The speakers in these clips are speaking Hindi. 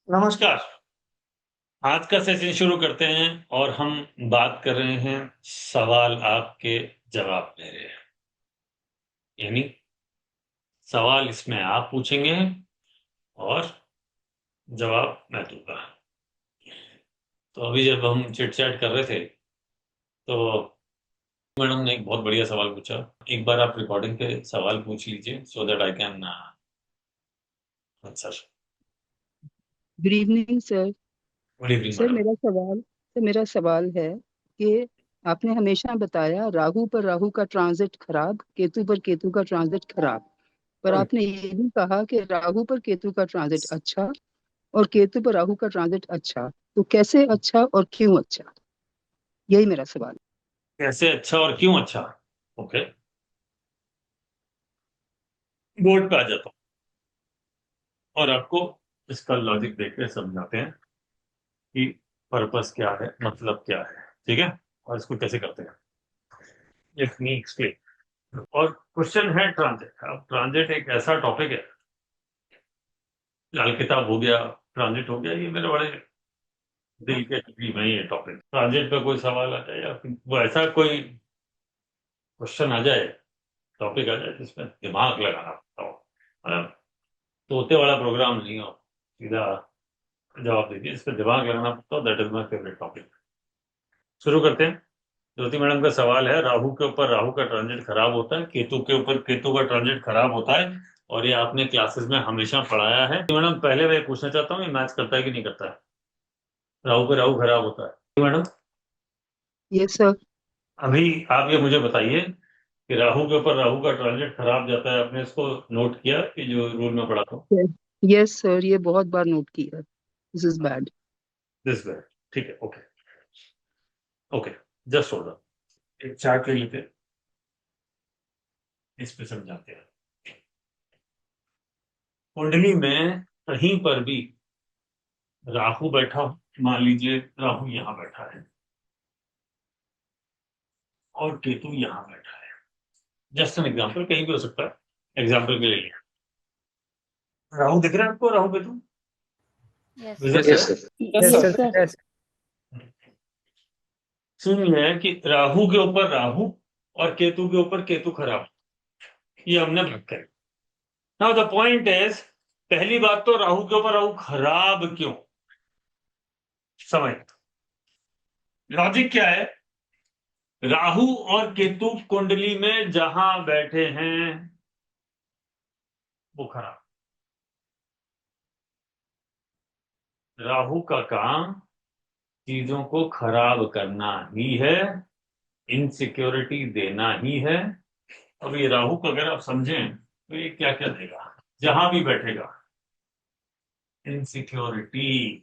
नमस्कार। आज का सेशन शुरू करते हैं और हम बात कर रहे हैं सवाल आपके जवाब मेरे। यानी सवाल इसमें आप पूछेंगे और जवाब मैं दूंगा। तो अभी जब हम चिट चैट कर रहे थे तो मैडम ने एक बहुत बढ़िया सवाल पूछा। एक बार आप रिकॉर्डिंग पे सवाल पूछ लीजिए so that I can answer. Good evening sir. Good evening sir madam. मेरा सवाल है कि आपने हमेशा बताया राहु पर राहु का ट्रांजिट खराब, केतु पर केतु का ट्रांजिट खराब। पर आपने ये भी कहा कि राहु पर केतु का ट्रांजिट अच्छा और केतु पर राहु का ट्रांजिट अच्छा। तो कैसे अच्छा और क्यों अच्छा? यही मेरा सवाल कैसे अच्छा और क्यों अच्छा? ओके, बोर्ड पे आ जाता हूँ और आपको इसका लॉजिक देख के समझाते हैं कि पर्पस क्या है, मतलब क्या है। ठीक है, और इसको कैसे करते हैं। Let me explain. और क्वेश्चन है ट्रांजिट। अब ट्रांजिट एक ऐसा टॉपिक है, लाल किताब हो गया, ट्रांजिट हो गया, ये मेरे बड़े दिल के करीब है। ये टॉपिक ट्रांजिट पे कोई सवाल आ जाए या फिर वो ऐसा कोई क्वेश्चन आ जाए, टॉपिक आ जाए जिसमें दिमाग लगाना पड़ता हो, मतलब तोते वाला प्रोग्राम नहीं हो, सीधा जवाब दीजिए। इस पर दिमाग लगाना पड़ता हो, that is my favourite topic. शुरू करते हैं। ज्योति मैडम का सवाल है, राहु के ऊपर राहु का ट्रांजिट खराब होता है, केतु के ऊपर केतु का ट्रांजिट खराब होता है, और ये आपने क्लासेस में हमेशा पढ़ाया है। तो मैडम पहले मैं पूछना चाहता हूँ, ये मैच करता है कि नहीं करता है? राहु पे राहु खराब होता है मैडम? ये सर। अभी आप ये मुझे बताइए कि राहु के ऊपर राहु का ट्रांजिट खराब जाता है, आपने इसको नोट किया कि जो रूल में पढ़ा था? यस सर, ये बहुत बार नोट किया। This is bad. This way. ठीक है, ओके। Okay, just hold. एक चार्ट ले लेते हैं, इस पे समझाते हैं। कुंडली में कहीं पर भी राहु बैठा हो, मान लीजिए राहु यहां बैठा है और केतु यहां बैठा है। जस्ट एन एग्जांपल, कहीं भी हो सकता है, एग्जांपल के लिए लिया। राहु दिख रहा है आपको? Rahu Ketu yes sir. Visible है? Yes yes sir. Sir. Yes. सुनिए कि राहु के ऊपर राहु और केतु के ऊपर केतु खराब, ये हमने भाग कर। नाउ द पॉइंट इज, पहली बात तो राहु के ऊपर राहु खराब क्यों? समझ, लॉजिक क्या है? राहु और केतु कुंडली में जहां बैठे हैं वो खराब। राहु का काम चीजों को खराब करना ही है, इनसिक्योरिटी देना ही है। अब ये राहु को अगर आप समझें तो ये क्या क्या देगा जहां भी बैठेगा? Insecurity,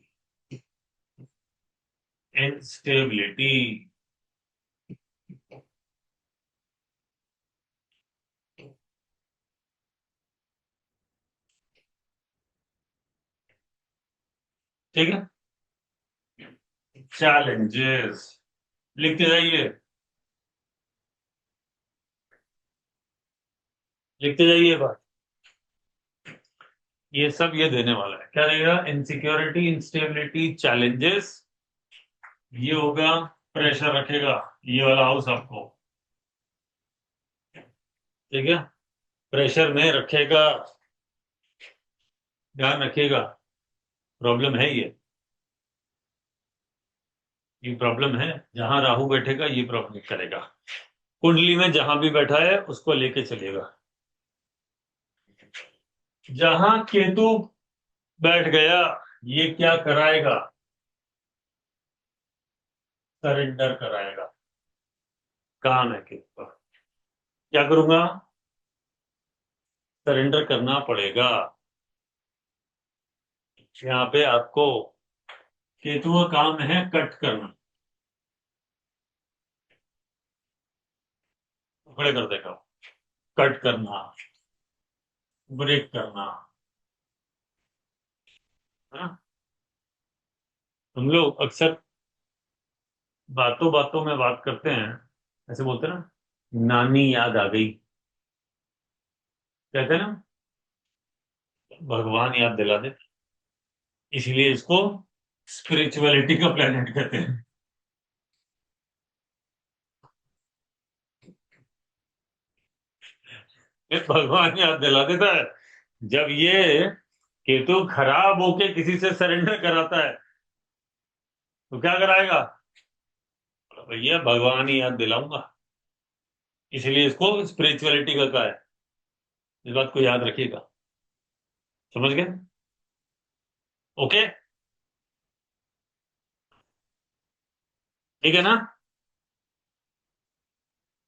instability. ठीक है, चैलेंजेस। लिखते जाइए, लिखते जाइए बात। ये सब ये देने वाला है, क्या देगा? Insecurity, instability, challenges. ये होगा, प्रेशर रखेगा ये वाला हाउस आपको। ठीक है, प्रेशर में रखेगा, ध्यान रखिएगा। प्रॉब्लम है ये प्रॉब्लम है। जहां राहु बैठेगा ये प्रॉब्लम करेगा। कुंडली में जहां भी बैठा है उसको लेके चलेगा। जहां केतु बैठ गया ये क्या कराएगा? सरेंडर कराएगा। काम है केतु का। क्या करूंगा? सरेंडर करना पड़ेगा। यहाँ पे आपको केतु का काम है कट करना। खड़े कर देगा, कट करना, ब्रेक करना, है ना? हम लोग अक्सर बातों बातों में बात करते हैं, ऐसे बोलते हैं ना, नानी याद आ गई, कहते हैं ना, भगवान याद दिला दे। इसलिए इसको स्पिरिचुअलिटी का प्लेनेट कहते हैं। ये भगवान याद दिला देता है, जब ये केतु खराब होके किसी से सरेंडर कराता है तो क्या कराएगा? बोला, भैया भगवान ही याद दिलाऊंगा, इसलिए इसको स्पिरिचुअलिटी का कहा है। इस बात को याद रखिएगा। समझ गए? ओके, ठीक है ना?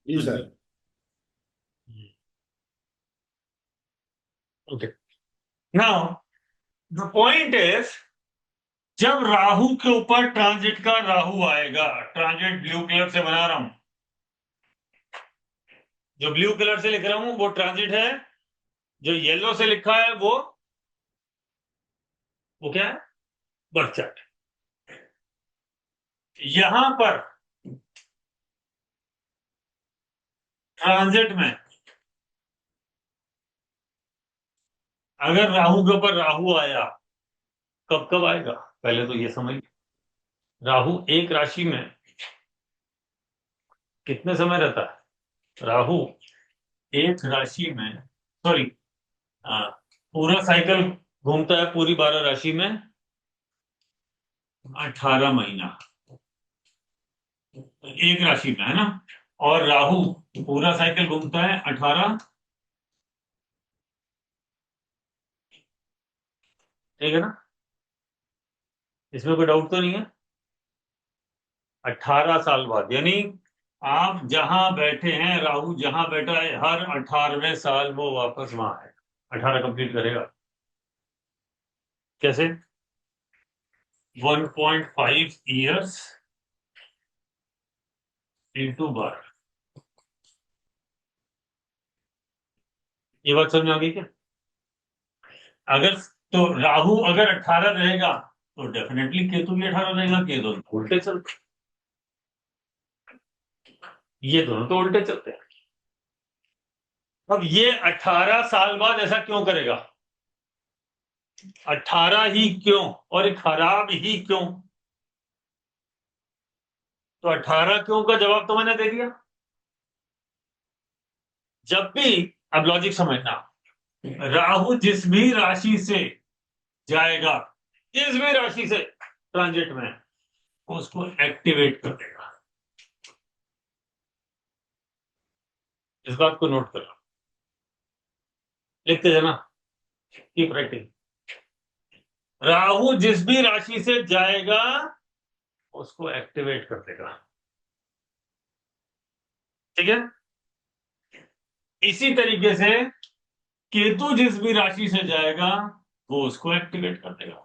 जी sir. Okay, now the point is, जब राहु के ऊपर ट्रांजिट का राहु आएगा, ट्रांजिट ब्लू कलर से बना रहा हूं, जो ब्लू कलर से लिख रहा हूं वो ट्रांजिट है, जो येलो से लिखा है वो क्या है? Birth chart. यहां पर ट्रांजिट में अगर राहु के ऊपर राहु आया, कब कब आएगा पहले तो ये समझ। राहु एक राशि में कितने समय रहता है? राहु एक राशि में, सॉरी, पूरा साइकिल घूमता है पूरी 12 राशि में 18 महीना, एक राशि में, है ना? और राहु पूरा साइकिल घूमता है 18, ठीक है ना? इसमें कोई डाउट तो नहीं है? 18 साल बाद, यानी आप जहां बैठे हैं, राहु जहां बैठा है, हर 18वें साल वो वापस वहां है, 18 कंप्लीट करेगा। कैसे? 1.5 ईयर्स इंटू बार। ये बात समझ में आ गई क्या? अगर तो राहु अगर 18 रहेगा तो डेफिनेटली केतु भी 18 रहेगा। ये दोनों उल्टे चलते, ये दोनों तो उल्टे चलते हैं। अब ये 18 साल बाद ऐसा क्यों करेगा? 18 ही क्यों, और खराब ही क्यों? तो 18 क्यों का जवाब तो मैंने दे दिया। जब भी, अब लॉजिक समझना, राहु जिस भी राशि से जाएगा, जिस भी राशि से ट्रांजिट में, उसको एक्टिवेट कर देगा। इस बात को नोट करो, लिखते जाना, कीप राइटिंग। राहु जिस भी राशि से जाएगा उसको एक्टिवेट कर देगा, ठीक है? इसी तरीके से केतु जिस भी राशि से जाएगा वो उसको एक्टिवेट कर देगा।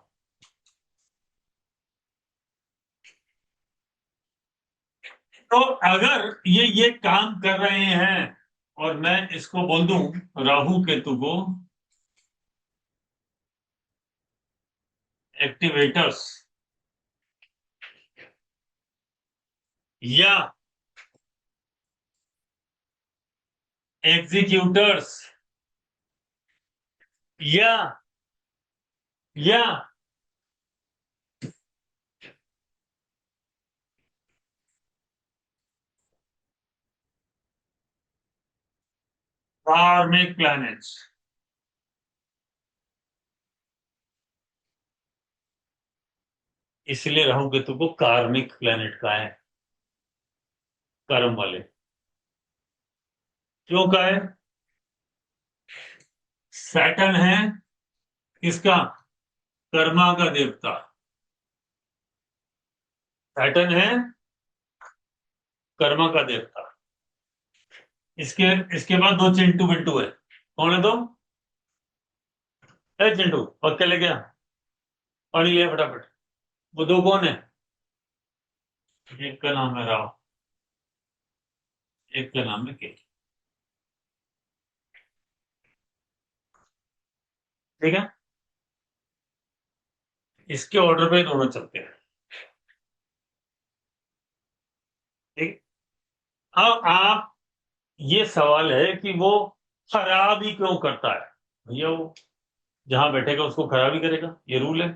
तो अगर ये काम कर रहे हैं और मैं इसको बोल दूं राहु केतु को एक्टिवेटर्स या एग्जीक्यूटर्स या कार्मिक प्लैनेट्स, इसलिए राहु केतु को कार्मिक प्लैनेट का है, कर्म वाले। क्यों का है? सैटर्न है किसका? कर्मा का देवता। सैटर्न है कर्मा का देवता। इसके इसके बाद दो चिंटू बिंटू है। कौन है दो? है चिंटू, पक्के ले गया, पानी लिया फटाफट। वो दो कौन है? एक का नाम है राव, एक का नाम है केतु, ठीक है? इसके ऑर्डर पे दोनों चलते हैं, ठीक? अब आप, ये सवाल है कि वो खराब ही क्यों करता है? भैया वो जहां बैठेगा उसको खराब ही करेगा, ये रूल है।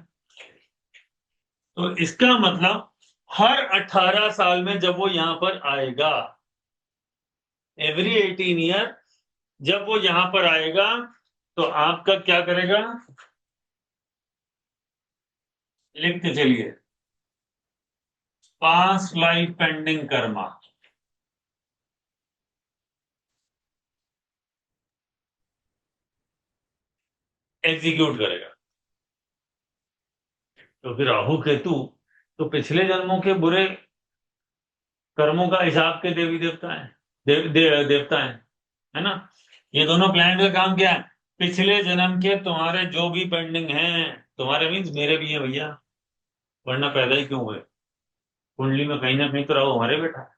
तो इसका मतलब हर 18 साल में जब वो यहां पर आएगा, एवरी 18 ईयर जब वो यहां पर आएगा, तो आपका क्या करेगा, लिख के चलिए, पास लाइफ पेंडिंग कर्मा, एग्जीक्यूट करेगा। तो फिर राहु केतु तो पिछले जन्मों के बुरे कर्मों का हिसाब के देवी देवता है, देवता है ना। ये दोनों प्लैनेट का काम क्या है, पिछले जन्म के तुम्हारे जो भी पेंडिंग हैं, तुम्हारे मीन्स मेरे भी है भैया, वरना पैदा ही क्यों हुए। कुंडली में कहीं ना कहीं तो राहु हमारे बैठा है,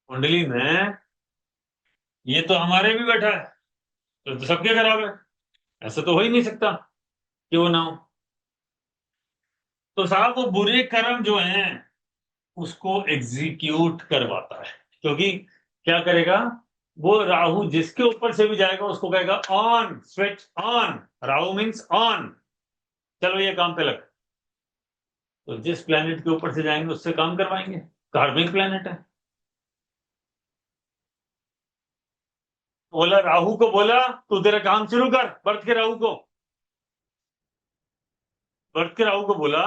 कुंडली में ये तो हमारे भी बैठा है, तो सबके खराब है, ऐसा तो हो ही नहीं सकता कि वो ना हो। तो साहब वो बुरे कर्म जो हैं उसको एग्जीक्यूट करवाता है, क्योंकि क्या करेगा, वो राहु जिसके ऊपर से भी जाएगा उसको कहेगा on, switch on, Rahu means on, चलो ये काम पे लग। तो जिस प्लेनेट के ऊपर से जाएंगे उससे काम करवाएंगे, कार्मिक प्लेनेट है। बोला राहु को, बोला तू तेरा काम शुरू कर, बर्थ के राहु को, बर्थ के राहु को बोला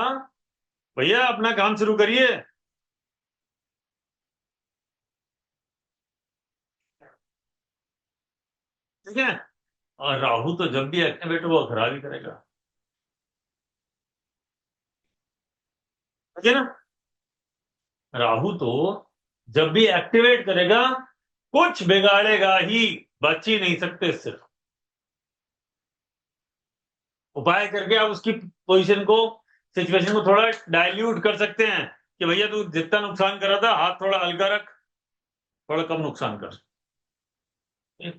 भैया अपना काम शुरू करिए। ठीक है, और राहु तो जब भी एक्टिवेट हुआ खराब ही करेगा, ठीक है ना। राहु तो जब भी एक्टिवेट करेगा कुछ बिगाड़ेगा ही, बच ही नहीं सकते इससे। उपाय करके आप उसकी पोजीशन को, सिचुएशन को थोड़ा डाइल्यूट कर सकते हैं कि भैया तू जितना नुकसान कर रहा था हाथ थोड़ा हल्का रख, थोड़ा कम नुकसान कर।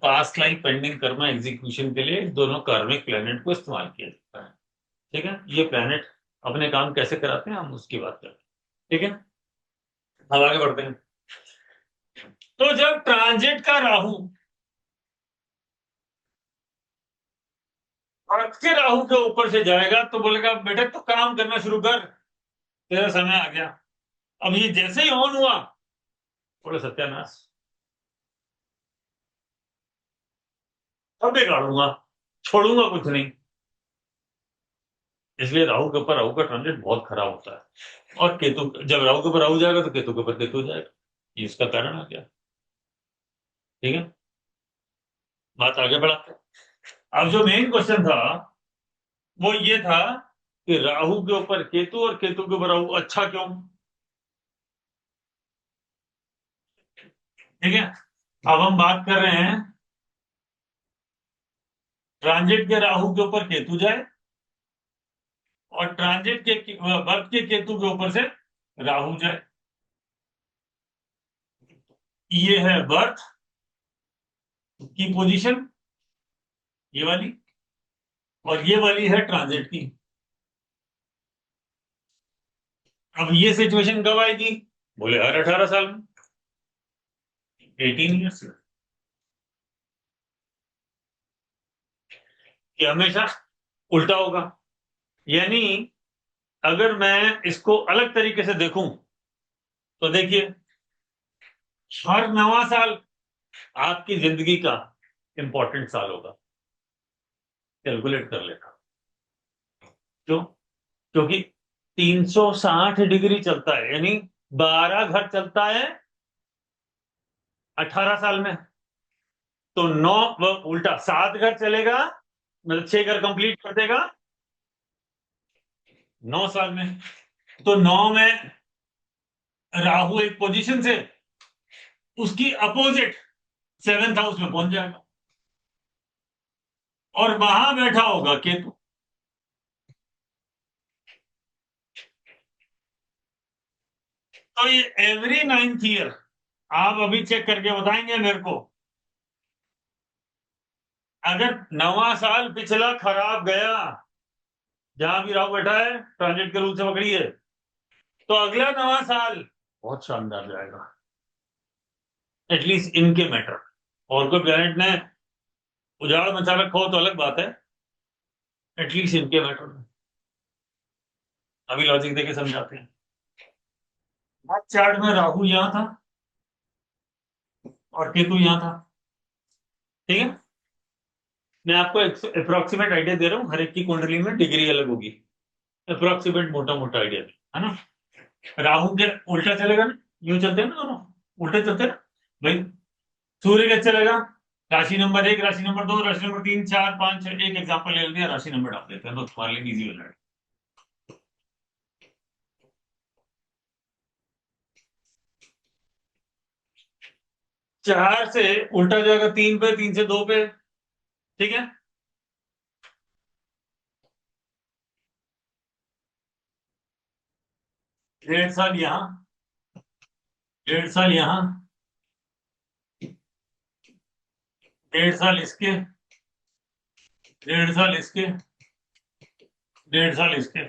Past life pending Karma execution के लिए दोनों कार्मिक प्लेनेट को इस्तेमाल किया जाता है। ठीक है, ये प्लेनेट अपने काम कैसे कराते हैं हम उसकी बात करते हैं। ठीक है, अब आगे बढ़ते हैं। तो जब ट्रांजिट का राहु अर्थ के राहु के ऊपर से जाएगा तो बोलेगा बेटा तो काम करना शुरू कर, तेरा समय आ गया। अब ये जैसे ही ऑन हुआ, बोले सत्यानाश, अब बिगाड़ूंगा, छोड़ूंगा कुछ नहीं। इसलिए राहु के ऊपर राहु का ट्रांजिट बहुत खराब होता है, और केतु जब राहु के ऊपर राहु जाएगा तो केतु के ऊपर केतु जाएगा, ये इसका कारण आ गया। ठीक है, बात आगे बढ़ाते हैं। अब जो मेन क्वेश्चन था वो ये था कि राहु के ऊपर केतु और केतु के ऊपर राहु, अच्छा क्यों। ठीक है, अब हम बात कर रहे हैं ट्रांजिट के राहु के ऊपर केतु जाए और ट्रांजिट के वर्त के केतु के ऊपर से राहु जाए। ये है बर्थ की पोजीशन, ये वाली, और ये वाली है ट्रांजिट की। अब ये सिचुएशन कब आएगी, बोले हर 18 साल में, 18 ईयर्स, कि हमेशा उल्टा होगा। यानी अगर मैं इसको अलग तरीके से देखूं तो देखिए, हर नवा साल आपकी जिंदगी का इंपॉर्टेंट साल होगा, कैलकुलेट कर लेना। क्यों, क्योंकि 360 डिग्री चलता है, यानी 12 घर चलता है 18 साल में, तो 9 उल्टा 7 घर चलेगा, मतलब 6 घर कंप्लीट कर देगा 9 साल में। तो 9 में राहु एक पोजीशन से उसकी अपोजिट 7th हाउस में पहुंच जाएगा और वहां बैठा होगा केतु। तो ये एवरी 9th ईयर आप अभी चेक करके बताएंगे मेरे को, अगर नवा साल पिछला खराब गया, जहां भी राहु बैठा है ट्रांजिट के रूल से पकड़िए, तो अगला नवा साल बहुत शानदार जाएगा, एटलीस्ट इनके मैटर। और कोई प्लेनेट ने उजाड़ मचा रखा हो तो अलग बात है, एटलीस्ट इनके मैटर में। अभी लॉजिक देके समझाते हैं। आज चार्ट में राहु यहां था और केतु यहां था, ठीक है। मैं आपको अप्रोक्सीमेट आइडिया दे रहा हूँ, हर एक की कुंडली में डिग्री अलग होगी, अप्रोक्सीमेट मोटा मोटा आइडिया है ना। राहु के उल्टा चलेगा ना, यूं चलते हैं ना दोनों, उल्टे चलते हैं ना भाई। सूर्य कैसे चलेगा, राशि नंबर 1, राशि नंबर 2, राशि नंबर 3, 4, 5, 6, एक एग्जाम्पल ले लिया, राशि नंबर डाल देते हैं तो तुम्हारे लिए इजी हो जाएगा। 4 से उल्टा जाएगा 3 पे, 3 से 2 पे, ठीक है। डेढ़ साल यहां, डेढ़ साल यहां, डेढ़ साल इसके, डेढ़ साल इसके, डेढ़ साल इसके,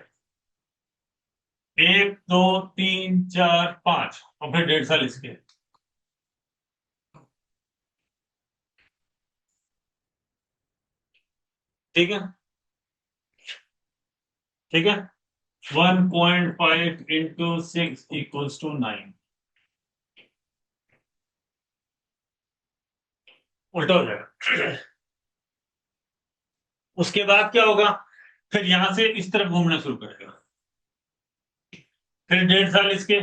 1, 2, 3, 4, 5, और फिर डेढ़ साल इसके। ठीक है, ठीक है। 1.5 इंटू 6 इक्वल्स टू 9, उल्टा हो जाएगा। उसके बाद क्या होगा, फिर यहां से इस तरफ घूमना शुरू करेगा, फिर डेढ़ साल इसके,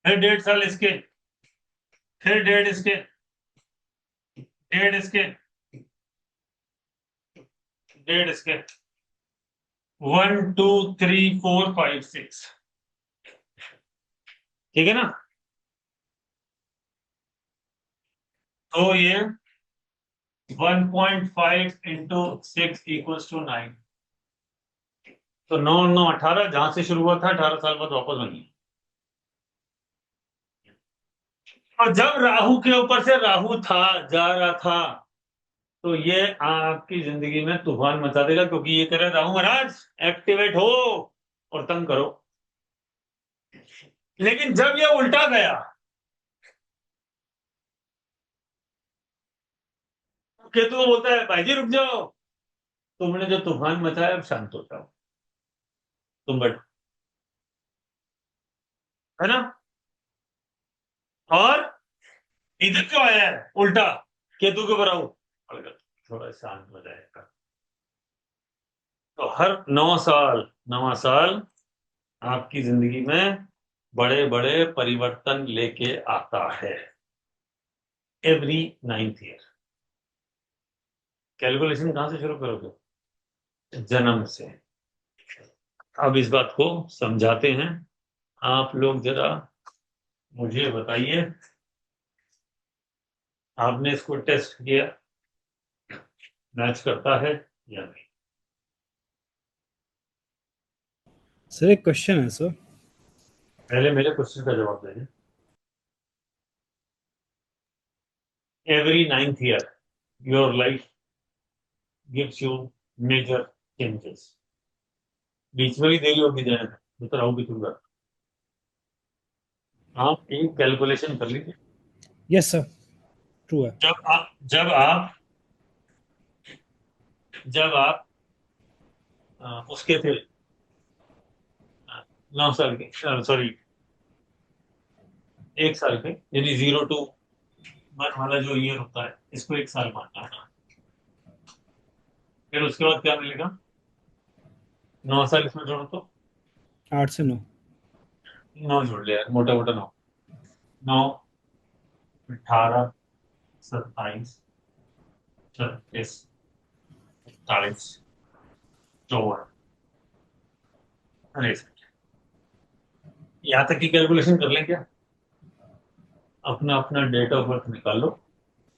फिर डेढ़ साल इसके, फिर डेढ़ इसके, डेढ़ इसके, डेढ़ इसके, 1, 2, 3, 4, 5, 6, ठीक है ना। तो ये 1.5 इंटू 6 इक्वल्स टू 9, तो 9, 9, 18, जहां से शुरू हुआ था 18 साल बाद वापस बनी। और जब राहु के ऊपर से राहु था, जा रहा था, तो ये आपकी जिंदगी में तूफान मचा देगा, क्योंकि ये कह रहे राहु महाराज एक्टिवेट हो और तंग करो। लेकिन जब ये उल्टा गया, केतु को बोलता है भाई जी रुक जाओ, तुमने जो तूफान मचाया अब शांत हो जाओ, तुम बैठो, है ना। और इधर क्यों आया है उल्टा, केतु के ऊपर राहु, थोड़ा शांत हो जाएगा। तो हर 9 साल, 9वां साल आपकी जिंदगी में बड़े बड़े परिवर्तन लेके आता है, एवरी 9th ईयर। कैलकुलेशन कहां से शुरू करोगे, जन्म से। अब इस बात को समझाते हैं, आप लोग जरा मुझे बताइए, आपने इसको टेस्ट किया, मैच करता है या नहीं। सर एक क्वेश्चन है सर। पहले मेरे क्वेश्चन का जवाब देंगे। Every 9th year your life gives you major changes. बीच में भी देरी होगी देने में, मैं तो राहु की तुलना, आप एक कैलकुलेशन कर लीजिए। यस सर, ट्रू है। जब आप उसके थे 9 साल के, सॉरी 1 साल के, यानी 0 to 1 वाला जो ईयर होता है, इसको 1 साल मानना है। फिर उसके बाद क्या मिलेगा, 9 साल इसमें जोड़ो तो 8 से 9। 9 जोड़ लिया, मोटा मोटा 9, 9, 18, 27, 36, 48, 54, अरे यहाँ तक की कैलकुलेशन कर लें क्या। अपना अपना डेट ऑफ बर्थ निकालो,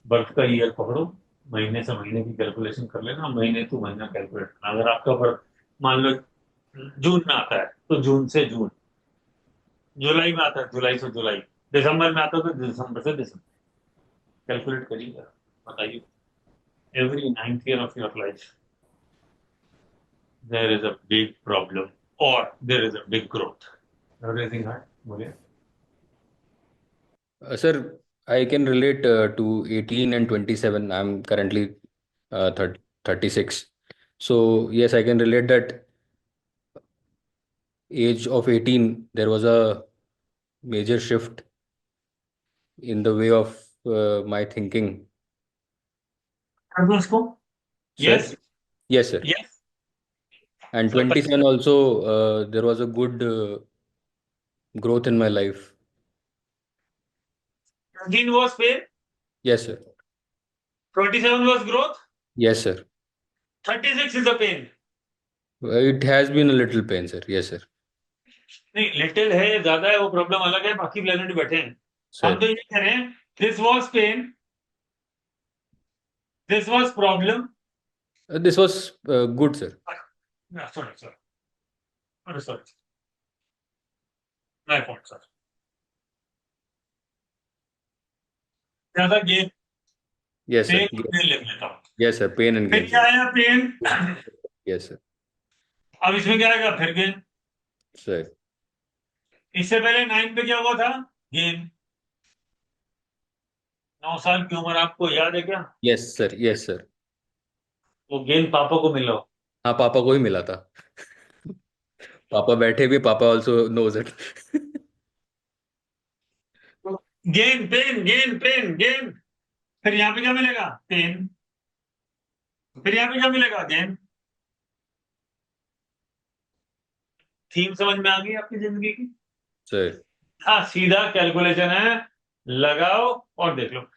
बर्थ का ईयर पकड़ो, महीने से महीने की कैलकुलेशन कर लेना, महीने टू महीना कैलकुलेट करना। अगर आपका बर्थ मान लो जून में आता है तो जून से जून, जुलाई में आता है जुलाई से जुलाई, दिसंबर में आता है तो दिसंबर से दिसंबर, कैलकुलेट करिएगा, बताइए। Every 9th year of your life there is a big problem और there is a big growth. Everything है, बोलिए। Sir, I can relate to 18 and 27. I'm currently 36. So, yes, I can relate that age of 18, there was a major shift in the way of my thinking. कर दो इसको. Sir? Yes. Yes, sir. Yes. And So, 27 also, there was a good growth in my life. 13 was pain. Yes, sir. 27 was growth. Yes, sir. 36 is the pain. It has been a little pain, sir. Yes, sir. नहीं, लिटिल है, ज्यादा है, वो प्रॉब्लम अलग है. बाकी प्लेनेट बैठे हैं. हम Sir. तो ये कह रहे हैं, this was pen, this was problem. This was good, sir. Sorry. अरे सॉरी, माय फॉल्ट सर. ज्यादा gain, Yes, sir. Pen Yes, लिख लेता हूँ. yes, sir. Pain and फिर gain, क्या sir. आया? पेन. Yes, sir. अब इसमें क्या आएगा? फिर गेन. Sir. इससे पहले 9 पे क्या हुआ था? गेन. 9 साल की उम्र आपको याद है क्या? Yes, sir. Yes, sir. वो गेन पापा को मिला. हाँ, पापा को ही मिला था. पापा बैठे भी, पापा also knows it. Gain, pen, gain, pen, gain. फिर यहाँ पे क्या मिलेगा? पेन. फिर यहाँ पे क्या मिलेगा? गेन. थीम समझ में आ गई आपकी जिंदगी की? Sir. हाँ, सीधा कैलकुलेशन है, लगाओ और देख लो.